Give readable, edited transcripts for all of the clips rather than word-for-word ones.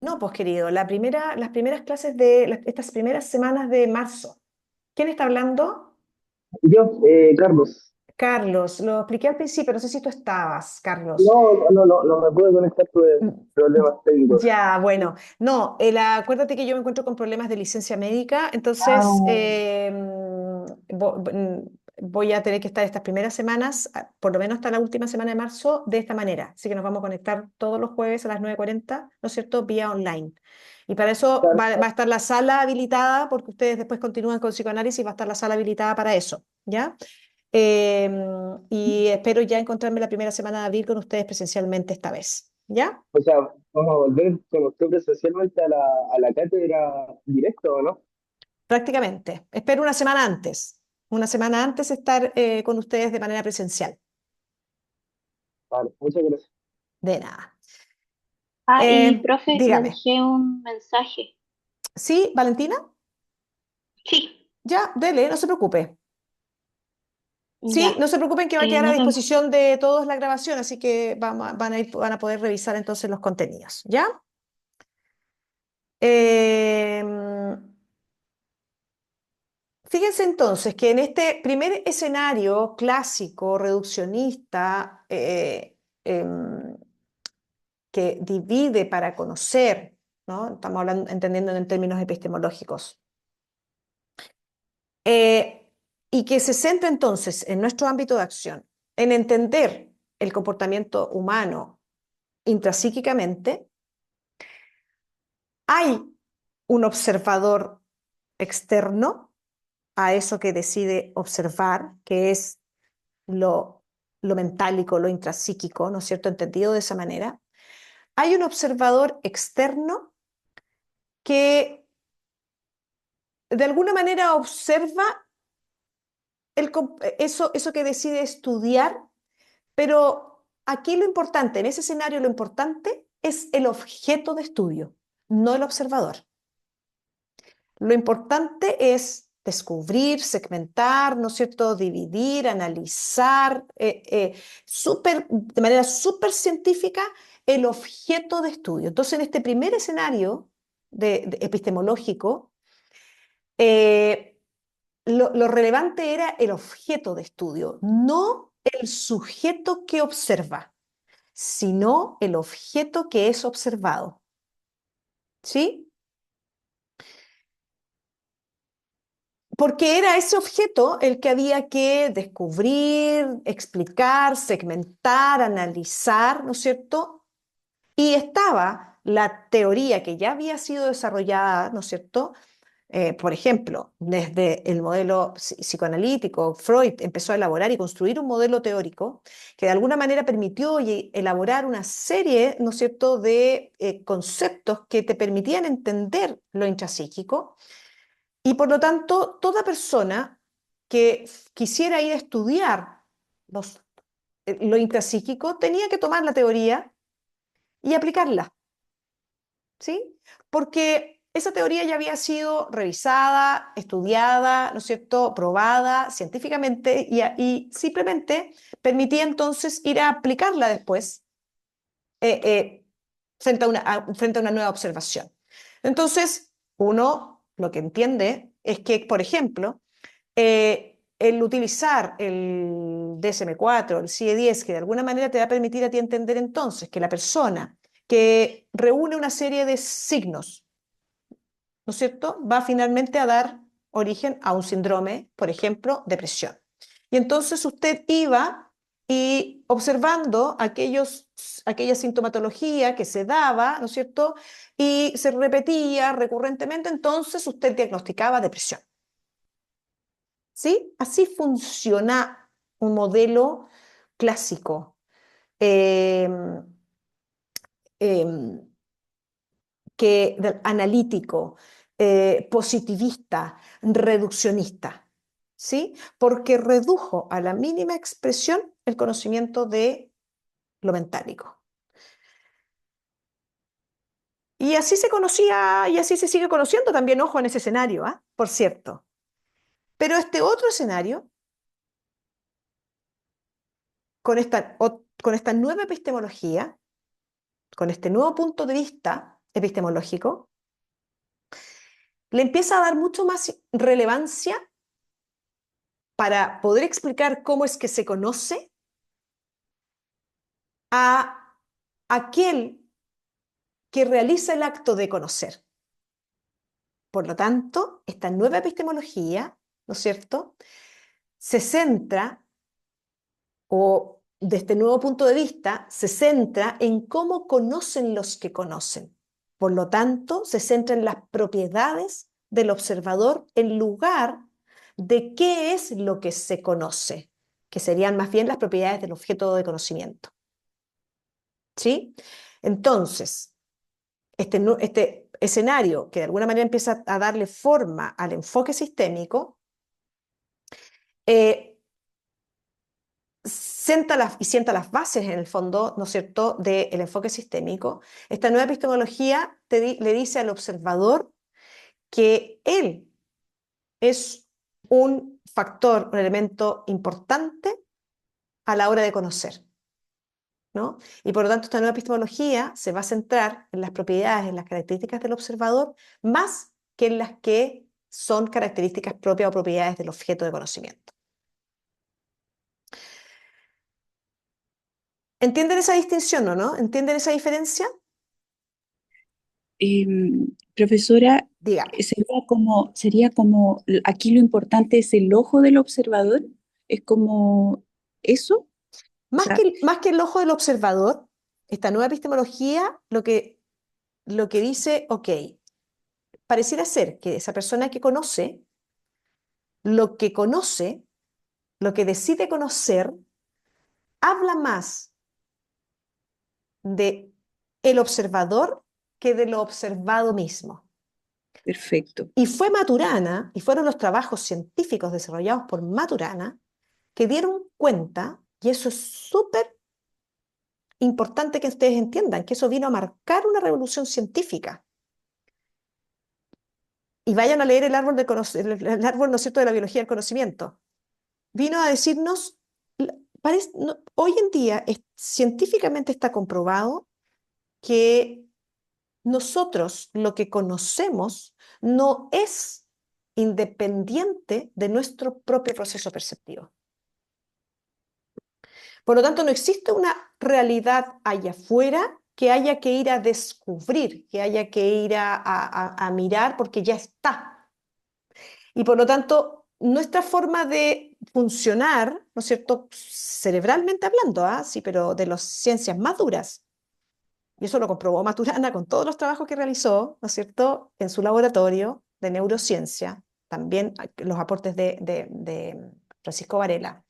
No, pues querido, las primeras clases estas primeras semanas de marzo. ¿Quién está hablando? Yo, Carlos, Carlos, lo expliqué al principio, no sé si tú estabas, Carlos. no me pude conectar, tuve Mm, problemas técnicos. Ya, bueno, no, acuérdate que yo me encuentro con problemas de licencia médica, entonces Ah, voy a tener que estar estas primeras semanas, por lo menos hasta la última semana de marzo, de esta manera. Así que nos vamos a conectar todos los jueves a las 9:40, ¿no es cierto?, vía online. Y para eso claro, va a estar la sala habilitada, porque ustedes después continúan con psicoanálisis, va a estar la sala habilitada para eso, ¿ya? Y espero ya encontrarme la primera semana de abril con ustedes presencialmente esta vez, ¿ya? o sea, vamos a volver con usted presencialmente a la cátedra directo, ¿o no? Prácticamente. Espero una semana antes estar con ustedes de manera presencial. Vale, muchas gracias. De nada. Y profe, le Dígame. dejé un mensaje. ¿Sí, Valentina? Sí, Ya, dele, no se preocupe. Sí, ya. no se preocupen que va a quedar a Nos vemos. disposición de todos la grabación, así que van a poder revisar entonces los contenidos, ¿ya? Eh, Fíjense entonces que en este primer escenario clásico, reduccionista, que divide para conocer, ¿no? Estamos hablando, entendiendo en términos epistemológicos, eh, y que se centra entonces en nuestro ámbito de acción, en entender el comportamiento humano intrapsíquicamente. Hay un observador externo a eso que decide observar, que es lo mentálico, lo intrapsíquico, ¿no es cierto? Entendido de esa manera. Hay un observador externo que de alguna manera observa eso que decide estudiar, pero aquí lo importante, en ese escenario lo importante es el objeto de estudio, no el observador. Lo importante es descubrir, segmentar, ¿no es cierto?, dividir, analizar, de manera súper científica el objeto de estudio. Entonces, en este primer escenario epistemológico, eh, lo relevante era el objeto de estudio, no el sujeto que observa, sino el objeto que es observado. ¿Sí? Porque era ese objeto el que había que descubrir, explicar, segmentar, analizar, ¿no es cierto? Y estaba la teoría que ya había sido desarrollada, ¿no es cierto? Por ejemplo, desde el modelo psicoanalítico, Freud empezó a elaborar y construir un modelo teórico que de alguna manera permitió elaborar una serie, ¿no es cierto?, de conceptos que te permitían entender lo intrapsíquico y por lo tanto toda persona que quisiera ir a estudiar los, lo intrapsíquico tenía que tomar la teoría y aplicarla. ¿Sí? Porque esa teoría ya había sido revisada, estudiada, ¿no es cierto?, probada científicamente y simplemente permitía entonces ir a aplicarla después eh, eh, frente a una nueva observación. Entonces, uno lo que entiende es que, por ejemplo, el utilizar el DSM-4, el CIE-10, que de alguna manera te va a permitir a ti entender entonces que la persona que reúne una serie de signos, ¿no es cierto?, va finalmente a dar origen a un síndrome, por ejemplo, depresión. Y entonces usted iba y observando aquella sintomatología que se daba, ¿no es cierto?, y se repetía recurrentemente, entonces usted diagnosticaba depresión. ¿Sí? Así funciona un modelo clásico, eh, eh, analítico, positivista, reduccionista, ¿sí? Porque redujo a la mínima expresión el conocimiento de lo mentálico. Y así se conocía y así se sigue conociendo también, ojo, en ese escenario, ¿ah? Por cierto. Pero este otro escenario, con esta nueva epistemología, con este nuevo punto de vista epistemológico, le empieza a dar mucho más relevancia para poder explicar cómo es que se conoce a aquel que realiza el acto de conocer. Por lo tanto, esta nueva epistemología, ¿no es cierto?, se centra, o de este nuevo punto de vista, se centra en cómo conocen los que conocen. Por lo tanto, se centra en las propiedades del observador en lugar de qué es lo que se conoce, que serían más bien las propiedades del objeto de conocimiento. ¿Sí? Entonces, este escenario que de alguna manera empieza a darle forma al enfoque sistémico, sienta las bases, en el fondo, ¿no es cierto?, del enfoque sistémico. Esta nueva epistemología le dice al observador que él es un factor, un elemento importante a la hora de conocer, ¿no? Y por lo tanto, esta nueva epistemología se va a centrar en las propiedades, en las características del observador, más que en las que son características propias o propiedades del objeto de conocimiento. ¿Entienden esa distinción o no? ¿Entienden esa diferencia? Profesora, Dígame. aquí lo importante es el ojo del observador, es como eso. O sea, Más que el ojo del observador, esta nueva epistemología lo que dice, ok, pareciera ser que esa persona que conoce, lo que decide conocer, habla más de el observador que de lo observado mismo. perfecto. Y fue Maturana, y fueron los trabajos científicos desarrollados por Maturana, que dieron cuenta, y eso es súper importante que ustedes entiendan, que eso vino a marcar una revolución científica. Y vayan a leer el árbol, el árbol, ¿no es cierto?, de la biología del conocimiento. Vino a decirnos, hoy en día científicamente está comprobado que nosotros lo que conocemos no es independiente de nuestro propio proceso perceptivo. Por lo tanto, no existe una realidad allá afuera que haya que ir a descubrir, que haya que ir a mirar porque ya está. Y por lo tanto, nuestra forma de funcionar, ¿no es cierto?, cerebralmente hablando, sí, pero de las ciencias más duras, y eso lo comprobó Maturana con todos los trabajos que realizó, ¿no es cierto?, en su laboratorio de neurociencia, también los aportes de Francisco Varela.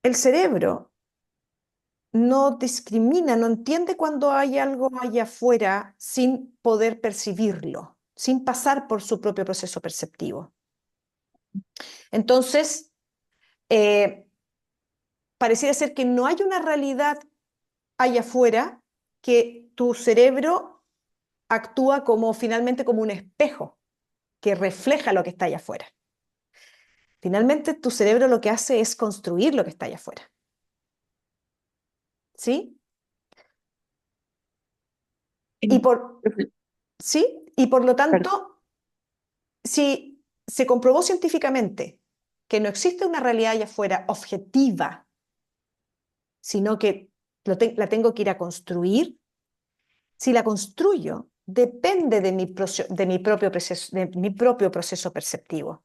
El cerebro no discrimina, no entiende cuando hay algo allá afuera sin poder percibirlo, sin pasar por su propio proceso perceptivo. Entonces, pareciera ser que no hay una realidad allá afuera, que tu cerebro actúa finalmente como un espejo que refleja lo que está allá afuera. Finalmente, tu cerebro lo que hace es construir lo que está allá afuera. ¿Sí? ¿Sí? Y por lo tanto, si se comprobó científicamente que no existe una realidad allá afuera objetiva, sino que la tengo que ir a construir, si la construyo, depende de mi propio proceso perceptivo.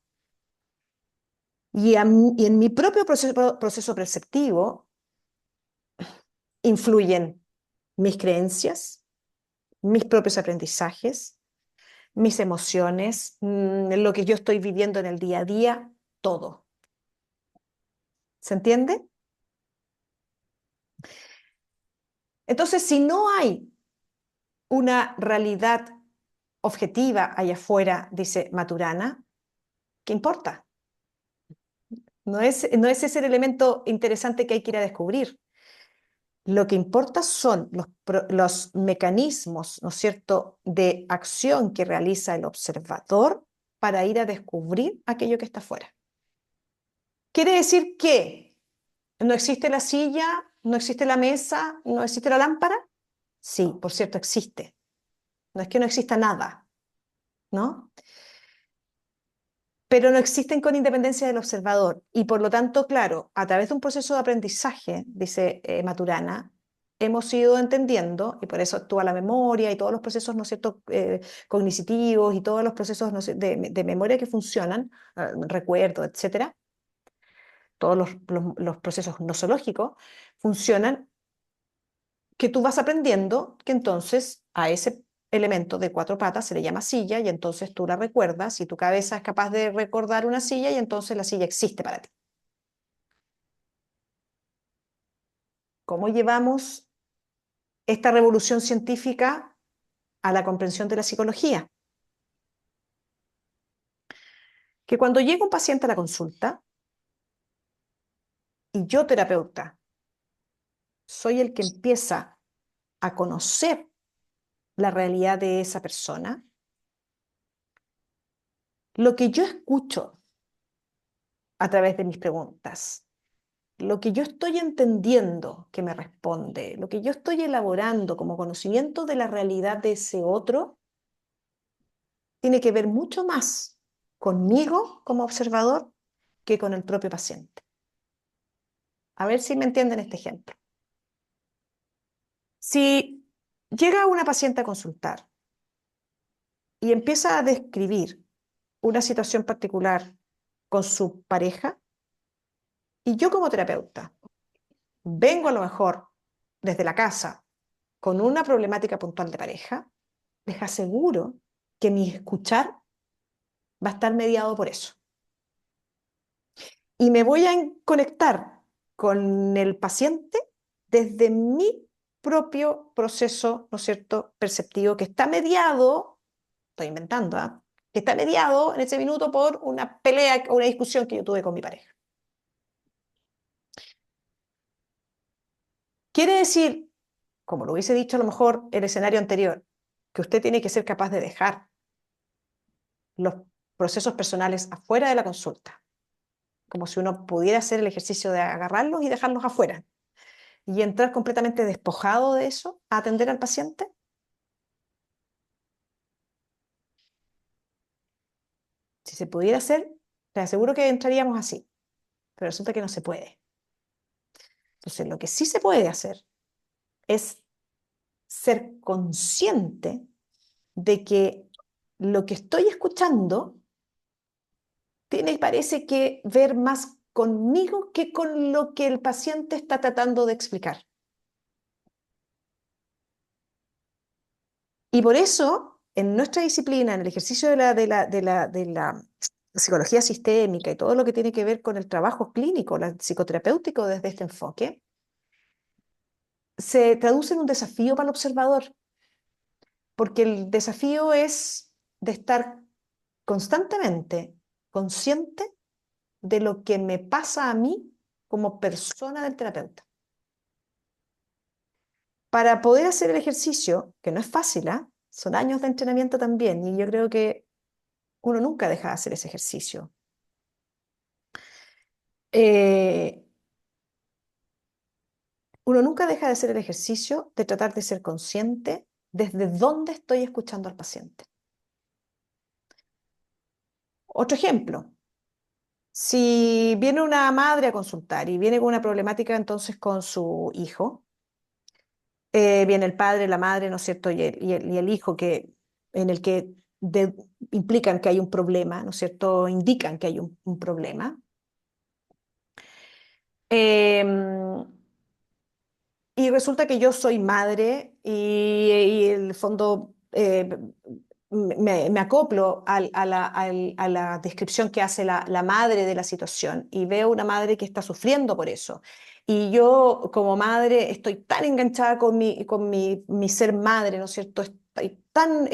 Y en mi propio proceso perceptivo influyen mis creencias, mis propios aprendizajes, mis emociones, lo que yo estoy viviendo en el día a día, todo. ¿Se entiende? Entonces, si no hay una realidad objetiva allá afuera, dice Maturana, ¿qué importa? No es ese el elemento interesante que hay que ir a descubrir. Lo que importa son los mecanismos, ¿no es cierto?, de acción que realiza el observador para ir a descubrir aquello que está afuera. Quiere decir que no existe la silla, no existe la mesa, no existe la lámpara. Sí, por cierto, existe. No es que no exista nada, ¿no? Pero no existen con independencia del observador. Y por lo tanto, claro, a través de un proceso de aprendizaje, dice Maturana, hemos ido entendiendo, y por eso actúa la memoria y todos los procesos, ¿no es cierto?, cognitivos y todos los procesos, ¿no sé?, de memoria que funcionan, recuerdo, etcétera, todos los procesos nosológicos funcionan, que tú vas aprendiendo que entonces a ese elemento de cuatro patas se le llama silla y entonces tú la recuerdas y tu cabeza es capaz de recordar una silla y entonces la silla existe para ti. ¿Cómo llevamos esta revolución científica a la comprensión de la psicología? Que cuando llega un paciente a la consulta y yo, terapeuta, soy el que empieza a conocer la realidad de esa persona, lo que yo escucho a través de mis preguntas, lo que yo estoy entendiendo que me responde, lo que yo estoy elaborando como conocimiento de la realidad de ese otro, tiene que ver mucho más conmigo como observador que con el propio paciente. A ver si me entienden este ejemplo. Si llega una paciente a consultar y empieza a describir una situación particular con su pareja, y yo como terapeuta vengo a lo mejor desde la casa con una problemática puntual de pareja, les aseguro que mi escuchar va a estar mediado por eso. Y me voy a conectar con el paciente desde mi propio proceso, ¿no es cierto?, perceptivo, que está mediado, estoy inventando, ¿eh?, que está mediado en ese minuto por una pelea o una discusión que yo tuve con mi pareja. Quiere decir, como lo hubiese dicho a lo mejor el escenario anterior, que usted tiene que ser capaz de dejar los procesos personales afuera de la consulta, como si uno pudiera hacer el ejercicio de agarrarlos y dejarlos afuera y entrar completamente despojado de eso a atender al paciente. Si se pudiera hacer, les aseguro que entraríamos así, pero resulta que no se puede. Entonces, lo que sí se puede hacer es ser consciente de que lo que estoy escuchando tiene, parece que, ver más conmigo que con lo que el paciente está tratando de explicar. Y por eso, en nuestra disciplina, en el ejercicio de la psicología sistémica y todo lo que tiene que ver con el trabajo clínico, psicoterapéutico desde este enfoque, se traduce en un desafío para el observador, porque el desafío es de estar constantemente consciente de lo que me pasa a mí como persona del terapeuta. Para poder hacer el ejercicio, que no es fácil, ¿eh?, son años de entrenamiento también, y yo creo que uno nunca deja de hacer ese ejercicio. Eh, Uno nunca deja de hacer el ejercicio de tratar de ser consciente desde dónde estoy escuchando al paciente. Otro ejemplo, si viene una madre a consultar y viene con una problemática entonces con su hijo, viene el padre, la madre, ¿no es cierto?, y el hijo en el que implican que hay un problema, ¿no es cierto?, indican que hay un problema. Y resulta que yo soy madre y en el fondo me acoplo a la descripción que hace la madre de la situación y veo una madre que está sufriendo por eso. Y yo como madre estoy tan enganchada con mi ser madre, ¿no es cierto? Estoy tan,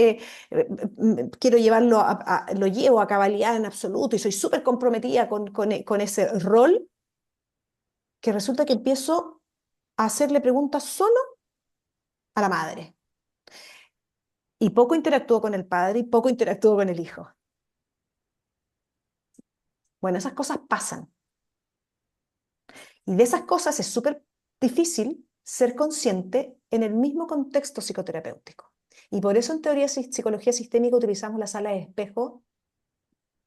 quiero llevarlo, lo llevo a cabalidad en absoluto y soy súper comprometida con ese rol, que resulta que empiezo a hacerle preguntas solo a la madre. Y poco interactúo con el padre y poco interactúo con el hijo. Bueno, esas cosas pasan. Y de esas cosas es súper difícil ser consciente en el mismo contexto psicoterapéutico. Y por eso en teoría psicología sistémica utilizamos la sala de espejo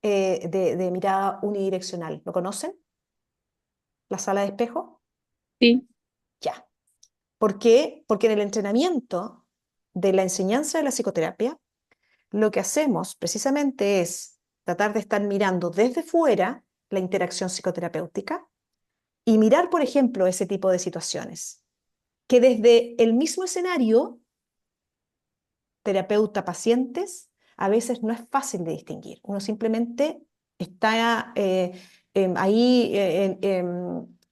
de mirada unidireccional. ¿Lo conocen? ¿La sala de espejo? Sí, Ya. ¿Por qué? Porque en el entrenamiento de la enseñanza de la psicoterapia, lo que hacemos precisamente es tratar de estar mirando desde fuera la interacción psicoterapéutica y mirar, por ejemplo, ese tipo de situaciones, que desde el mismo escenario, terapeuta-pacientes, a veces no es fácil de distinguir. Uno simplemente está ahí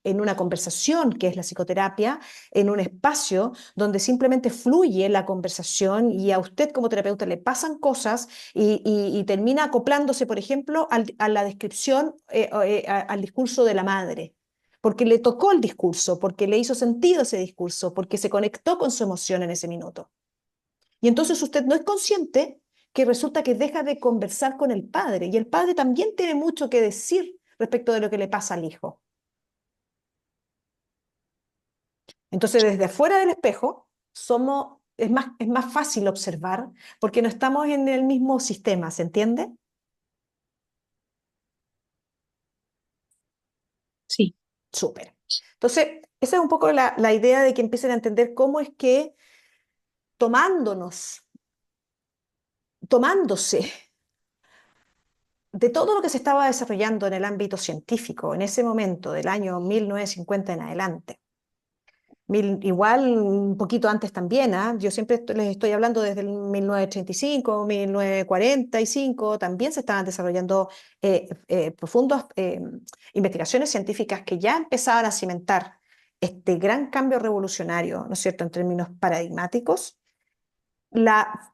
en una conversación, que es la psicoterapia, en un espacio donde simplemente fluye la conversación y a usted como terapeuta le pasan cosas y termina acoplándose, por ejemplo, a la descripción, al discurso de la madre. Porque le tocó el discurso, porque le hizo sentido ese discurso, porque se conectó con su emoción en ese minuto. Y entonces usted no es consciente que resulta que deja de conversar con el padre y el padre también tiene mucho que decir respecto de lo que le pasa al hijo. Entonces desde afuera del espejo es más fácil observar porque no estamos en el mismo sistema, ¿se entiende? sí, Súper. Entonces, esa es un poco la idea de que empiecen a entender cómo es que tomándonos, tomándose de todo lo que se estaba desarrollando en el ámbito científico en ese momento, del año 1950 en adelante, igual un poquito antes también, ¿ah? Yo siempre les estoy hablando desde el 1935, 1945, también se estaban desarrollando profundas investigaciones científicas que ya empezaban a cimentar este gran cambio revolucionario, ¿no es cierto?, en términos paradigmáticos. La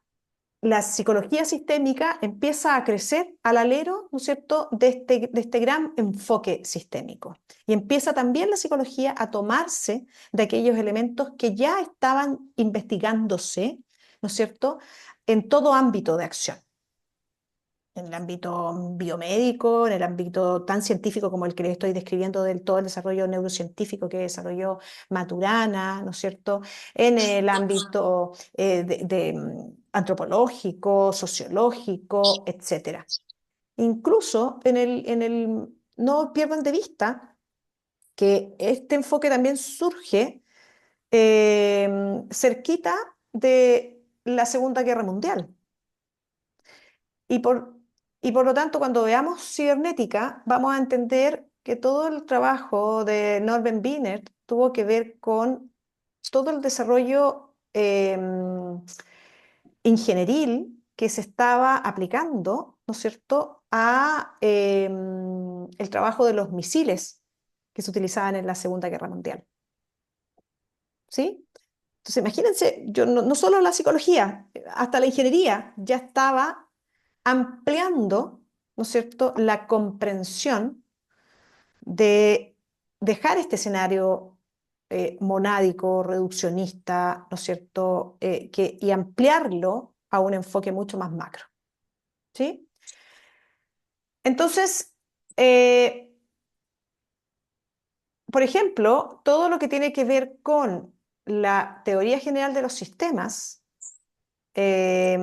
la psicología sistémica empieza a crecer al alero, ¿no es cierto?, de este gran enfoque sistémico. Y empieza también la psicología a tomarse de aquellos elementos que ya estaban investigándose, ¿no es cierto?, en todo ámbito de acción. En el ámbito biomédico, en el ámbito tan científico como el que les estoy describiendo del todo el desarrollo neurocientífico que desarrolló Maturana, ¿no es cierto? En el ámbito antropológico, sociológico, etcétera. Incluso no pierdan de vista que este enfoque también surge cerquita de la Segunda Guerra Mundial. Y por lo tanto, cuando veamos cibernética, vamos a entender que todo el trabajo de Norbert Wiener tuvo que ver con todo el desarrollo ingenieril que se estaba aplicando, ¿no es cierto?, a el trabajo de los misiles que se utilizaban en la Segunda Guerra Mundial. ¿Sí? Entonces, imagínense, no solo la psicología, hasta la ingeniería ya estaba ampliando, ¿no es cierto?, la comprensión de dejar este escenario monádico, reduccionista, ¿no es cierto?, y ampliarlo a un enfoque mucho más macro. ¿Sí? Entonces, por ejemplo, todo lo que tiene que ver con la teoría general de los sistemas, eh,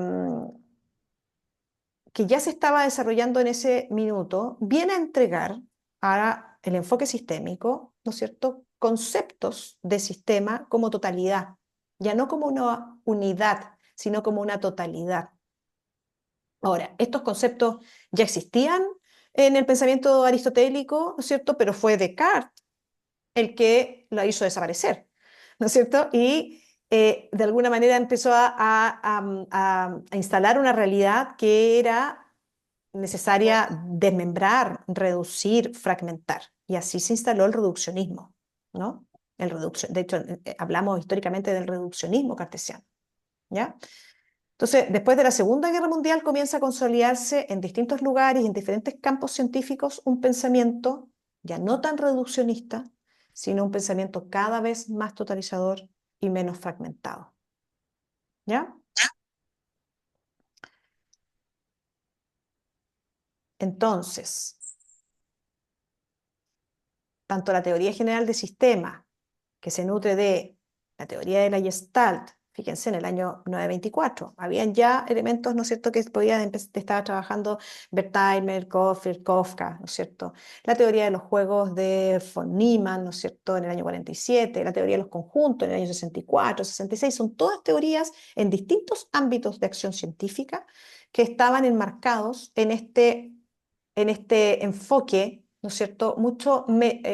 que ya se estaba desarrollando en ese minuto, viene a entregar a el enfoque sistémico, ¿no es cierto?, conceptos de sistema como totalidad, ya no como una unidad, sino como una totalidad. Ahora, estos conceptos ya existían en el pensamiento aristotélico, ¿no es cierto?, pero fue Descartes el que lo hizo desaparecer, ¿no es cierto? Y de alguna manera empezó a instalar una realidad que era necesaria desmembrar, reducir, fragmentar. Y así se instaló el reduccionismo, ¿no? De hecho, hablamos históricamente del reduccionismo cartesiano, ¿ya? Entonces, después de la Segunda Guerra Mundial comienza a consolidarse en distintos lugares y en diferentes campos científicos un pensamiento ya no tan reduccionista, sino un pensamiento cada vez más totalizador y menos fragmentado. ¿Ya? Entonces, tanto la teoría general de sistemas, que se nutre de la teoría de la Gestalt, fíjense, en el año 924, habían ya elementos, ¿no es cierto?, que estaba trabajando Wertheimer, Goffert, Kafka, ¿no es cierto? La teoría de los juegos de von Neumann, ¿no es cierto?, en el año 47, la teoría de los conjuntos en el año 64, 66, son todas teorías en distintos ámbitos de acción científica que estaban enmarcados en este enfoque, ¿no es cierto?, mucho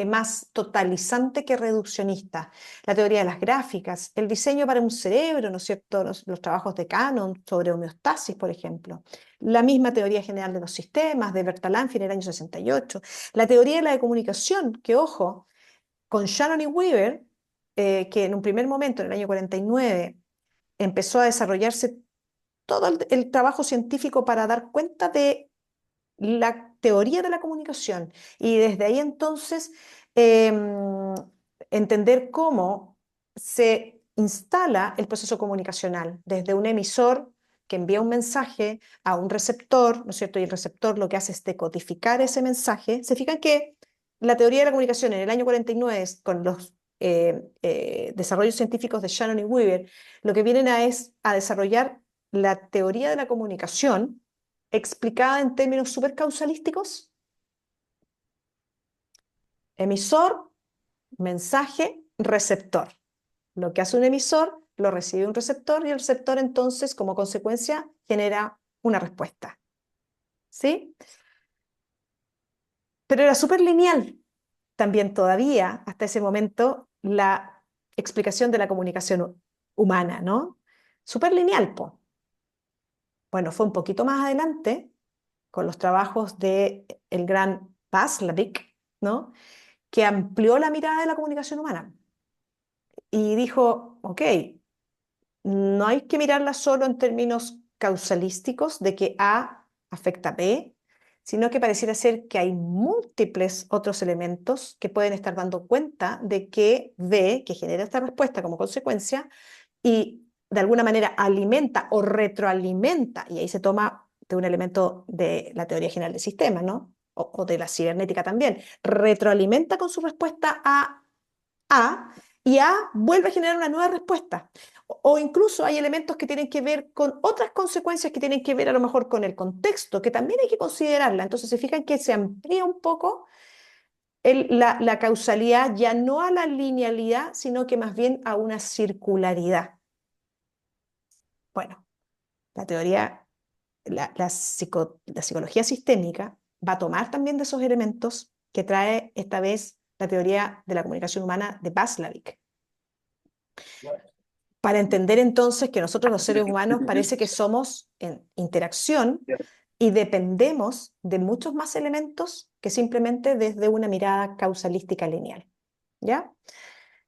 más totalizante que reduccionista. La teoría de las gráficas, el diseño para un cerebro, ¿no es cierto?, los trabajos de Cannon sobre homeostasis, por ejemplo. La misma teoría general de los sistemas de Bertalanffy en el año 68. La teoría de la comunicación, que ojo, con Shannon y Weaver, que en un primer momento, en el año 49, empezó a desarrollarse todo el trabajo científico para dar cuenta de la teoría de la comunicación y desde ahí entonces entender cómo se instala el proceso comunicacional desde un emisor que envía un mensaje a un receptor, ¿no es cierto? Y el receptor lo que hace es decodificar ese mensaje. Se fijan que la teoría de la comunicación en el año 49 con los desarrollos científicos de Shannon y Weaver, lo que vienen es a desarrollar la teoría de la comunicación explicada en términos supercausalísticos: emisor, mensaje, receptor. Lo que hace un emisor lo recibe un receptor y el receptor entonces, como consecuencia, genera una respuesta. ¿Sí? Pero era súper lineal también todavía, hasta ese momento, la explicación de la comunicación humana, ¿no? Súper lineal, po. Bueno, fue un poquito más adelante, con los trabajos de el gran Václavic, ¿no?, que amplió la mirada de la comunicación humana y dijo, ok, no hay que mirarla solo en términos causalísticos de que A afecta a B, sino que pareciera ser que hay múltiples otros elementos que pueden estar dando cuenta de que B, que genera esta respuesta como consecuencia, y de alguna manera alimenta o retroalimenta, y ahí se toma de un elemento de la teoría general de sistemas, ¿no? O de la cibernética también, retroalimenta con su respuesta A, y A vuelve a generar una nueva respuesta. O incluso hay elementos que tienen que ver con otras consecuencias que tienen que ver a lo mejor con el contexto, que también hay que considerarla. Entonces se fijan que se amplía un poco la causalidad, ya no a la linealidad, sino que más bien a una circularidad. Bueno, la teoría, la psicología sistémica va a tomar también de esos elementos que trae esta vez la teoría de la comunicación humana de Václavic, para entender entonces que nosotros los seres humanos parece que somos en interacción y dependemos de muchos más elementos que simplemente desde una mirada causalística lineal. ¿Ya?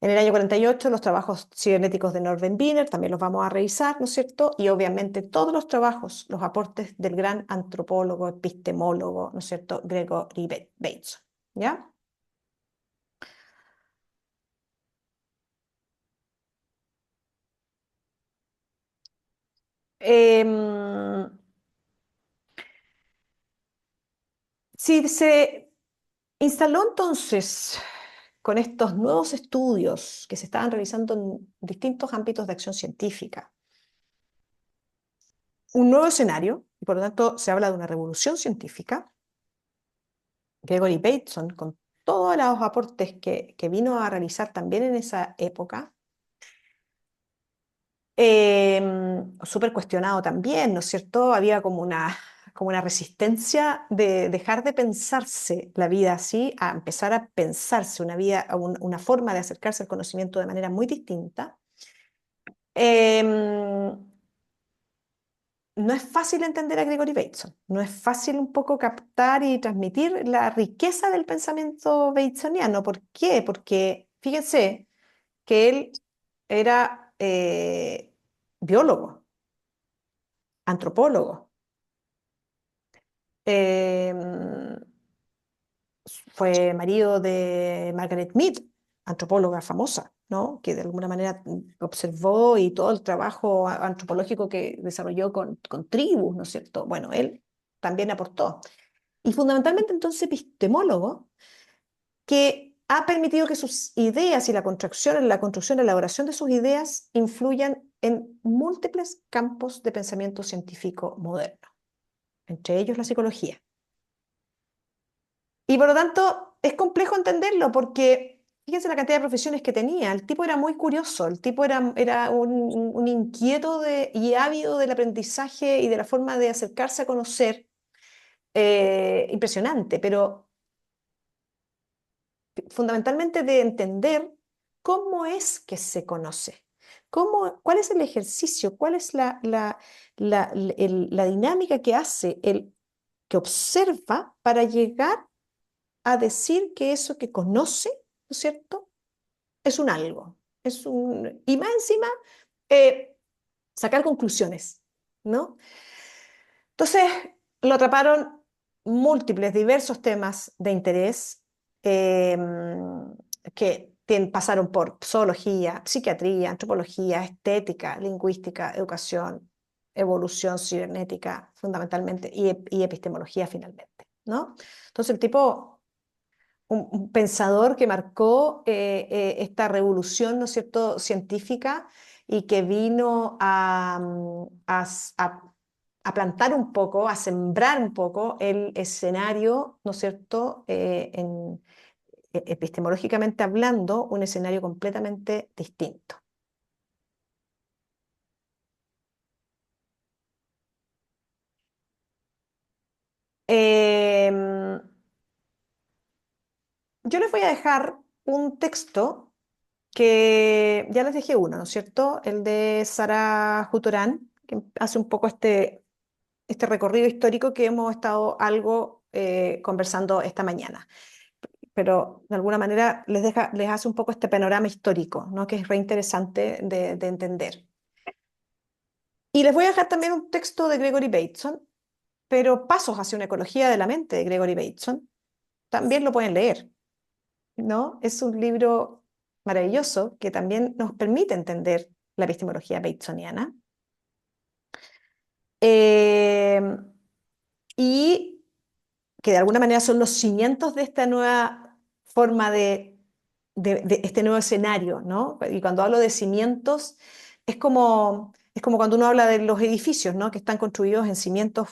En el año 48 los trabajos cibernéticos de Norbert Wiener también los vamos a revisar, ¿no es cierto? Y obviamente todos los trabajos, los aportes del gran antropólogo, epistemólogo, ¿no es cierto?, Gregory Bateson. ¿Ya? Si se instaló entonces con estos nuevos estudios que se estaban realizando en distintos ámbitos de acción científica, un nuevo escenario, y por lo tanto se habla de una revolución científica. Gregory Bateson, con todos los aportes que vino a realizar también en esa época, súper cuestionado también, ¿no es cierto? Había como una resistencia de dejar de pensarse la vida así, a empezar a pensarse una vida, una forma de acercarse al conocimiento de manera muy distinta. No es fácil entender a Gregory Bateson, no es fácil un poco captar y transmitir la riqueza del pensamiento batesoniano. ¿Por qué? Porque fíjense que él era biólogo, antropólogo, eh, fue marido de Margaret Mead, antropóloga famosa, ¿no?, que de alguna manera observó y todo el trabajo antropológico que desarrolló con tribus, ¿no es cierto? Bueno, él también aportó. Y fundamentalmente entonces epistemólogo, que ha permitido que sus ideas y la construcción, la elaboración de sus ideas influyan en múltiples campos de pensamiento científico moderno, entre ellos la psicología. Y por lo tanto, es complejo entenderlo porque fíjense la cantidad de profesiones que tenía. El tipo era muy curioso, el tipo era un inquieto y ávido del aprendizaje y de la forma de acercarse a conocer, impresionante, pero fundamentalmente de entender cómo es que se conoce, cuál es el ejercicio, cuál es la dinámica que hace, que observa para llegar a decir que eso que conoce, ¿no es cierto?, es un algo, y más encima, sacar conclusiones, ¿no? Entonces, lo atraparon múltiples, diversos temas de interés eh, que pasaron por zoología, psiquiatría, antropología, estética, lingüística, educación, evolución cibernética, fundamentalmente, y epistemología finalmente, ¿no? Entonces, el tipo, un pensador que marcó esta revolución, ¿no es cierto?, científica y que vino a plantar un poco, a sembrar un poco el escenario, ¿no es cierto?, epistemológicamente hablando, un escenario completamente distinto. Em, yo les voy a dejar un texto que ya les dejé uno, ¿no es cierto? El de Sara Jutorán, que hace un poco este recorrido histórico que hemos estado algo conversando esta mañana. Pero de alguna manera les hace un poco este panorama histórico, ¿no?, que es re interesante de entender. Y les voy a dejar también un texto de Gregory Bateson, pero Pasos hacia una ecología de la mente de Gregory Bateson. También lo pueden leer, ¿no? Es un libro maravilloso que también nos permite entender la epistemología batesoniana. Eh, y que de alguna manera son los cimientos de esta nueva forma de este nuevo escenario, ¿no? Y cuando hablo de cimientos, es como cuando uno habla de los edificios, ¿no?, que están construidos en cimientos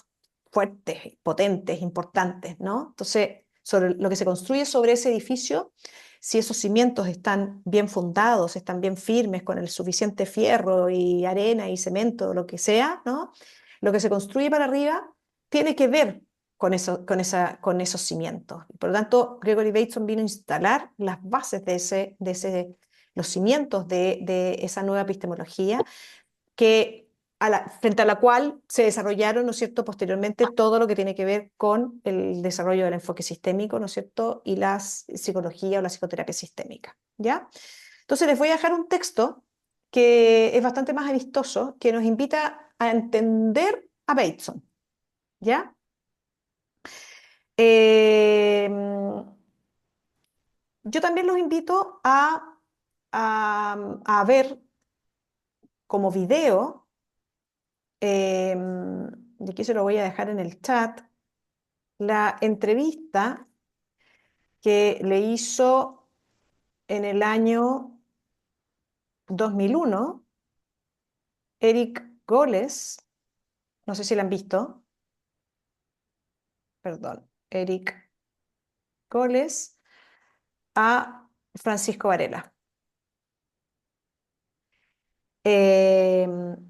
fuertes, potentes, importantes, ¿no? Entonces, sobre lo que se construye sobre ese edificio, si esos cimientos están bien fundados, están bien firmes, con el suficiente fierro y arena y cemento, lo que sea, ¿no?, lo que se construye para arriba tiene que ver con esos cimientos. Por lo tanto, Gregory Bateson vino a instalar las bases los cimientos de esa nueva epistemología frente a la cual se desarrollaron, ¿no es cierto?, posteriormente todo lo que tiene que ver con el desarrollo del enfoque sistémico, ¿no es cierto?, y la psicología o la psicoterapia sistémica, ¿ya? Entonces les voy a dejar un texto que es bastante más amistoso, que nos invita a entender a Bateson, ¿ya? Eh, yo también los invito a ver como video, y aquí se lo voy a dejar en el chat, la entrevista que le hizo en el año 2001 Eric Goles, no sé si la han visto, perdón, Eric Goles a Francisco Varela.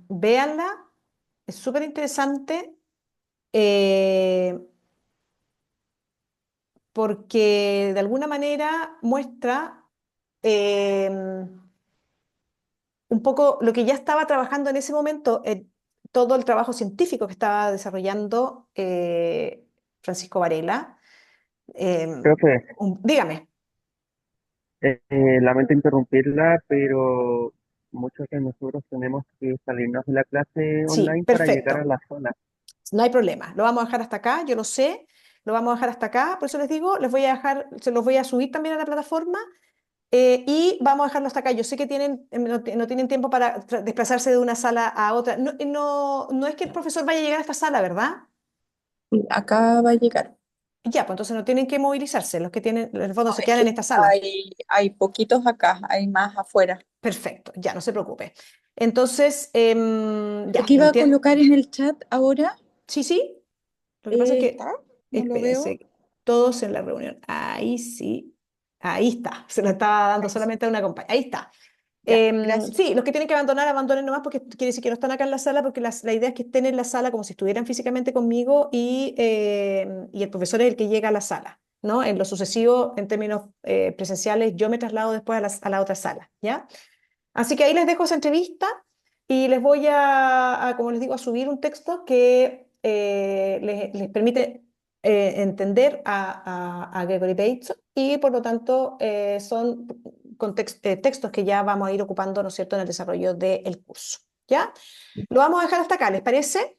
Véanla, es súper interesante porque de alguna manera muestra eh, un poco lo que ya estaba trabajando en ese momento, todo el trabajo científico que estaba desarrollando Francisco Varela. Profe, Dígame. lamento interrumpirla, pero muchos de nosotros tenemos que salirnos de la clase Sí, online para llegar a perfecto. la zona. No hay problema. Lo vamos a dejar hasta acá, yo lo sé. Lo vamos a dejar hasta acá. Por eso les digo, les voy a dejar, se los voy a subir también a la plataforma. Y vamos a dejarlo hasta acá. Yo sé que no tienen tiempo para desplazarse de una sala a otra. No, no es que el profesor vaya a llegar a esta sala, ¿verdad? Acá va a llegar. Ya, pues entonces no tienen que movilizarse, los que tienen, en el fondo No, se es quedan en que esta sala. hay poquitos acá, hay más afuera. Perfecto, ya, no se preocupe. Entonces, Lo ya, que iba a entiendo. colocar en el chat ahora Sí, sí, lo que pasa es que, está, no lo veo. espérense, todos en la reunión. Ahí sí, ahí está. Se lo estaba dando Ahí sí. solamente a una compañía. Ahí está. Ya, gracias. Sí, los que tienen que abandonar, abandonen nomás porque quiere decir que no están acá en la sala porque la idea es que estén en la sala como si estuvieran físicamente conmigo y el profesor es el que llega a la sala, ¿no? En lo sucesivo, en términos presenciales, yo me traslado después a la otra sala, ¿ya? Así que ahí les dejo esa entrevista y les voy como les digo, a subir un texto que les permite entender a Gregory Bateson y por lo tanto son textos que ya vamos a ir ocupando, ¿no es cierto?, en el desarrollo del curso. ¿Ya? Lo vamos a dejar hasta acá, ¿les parece?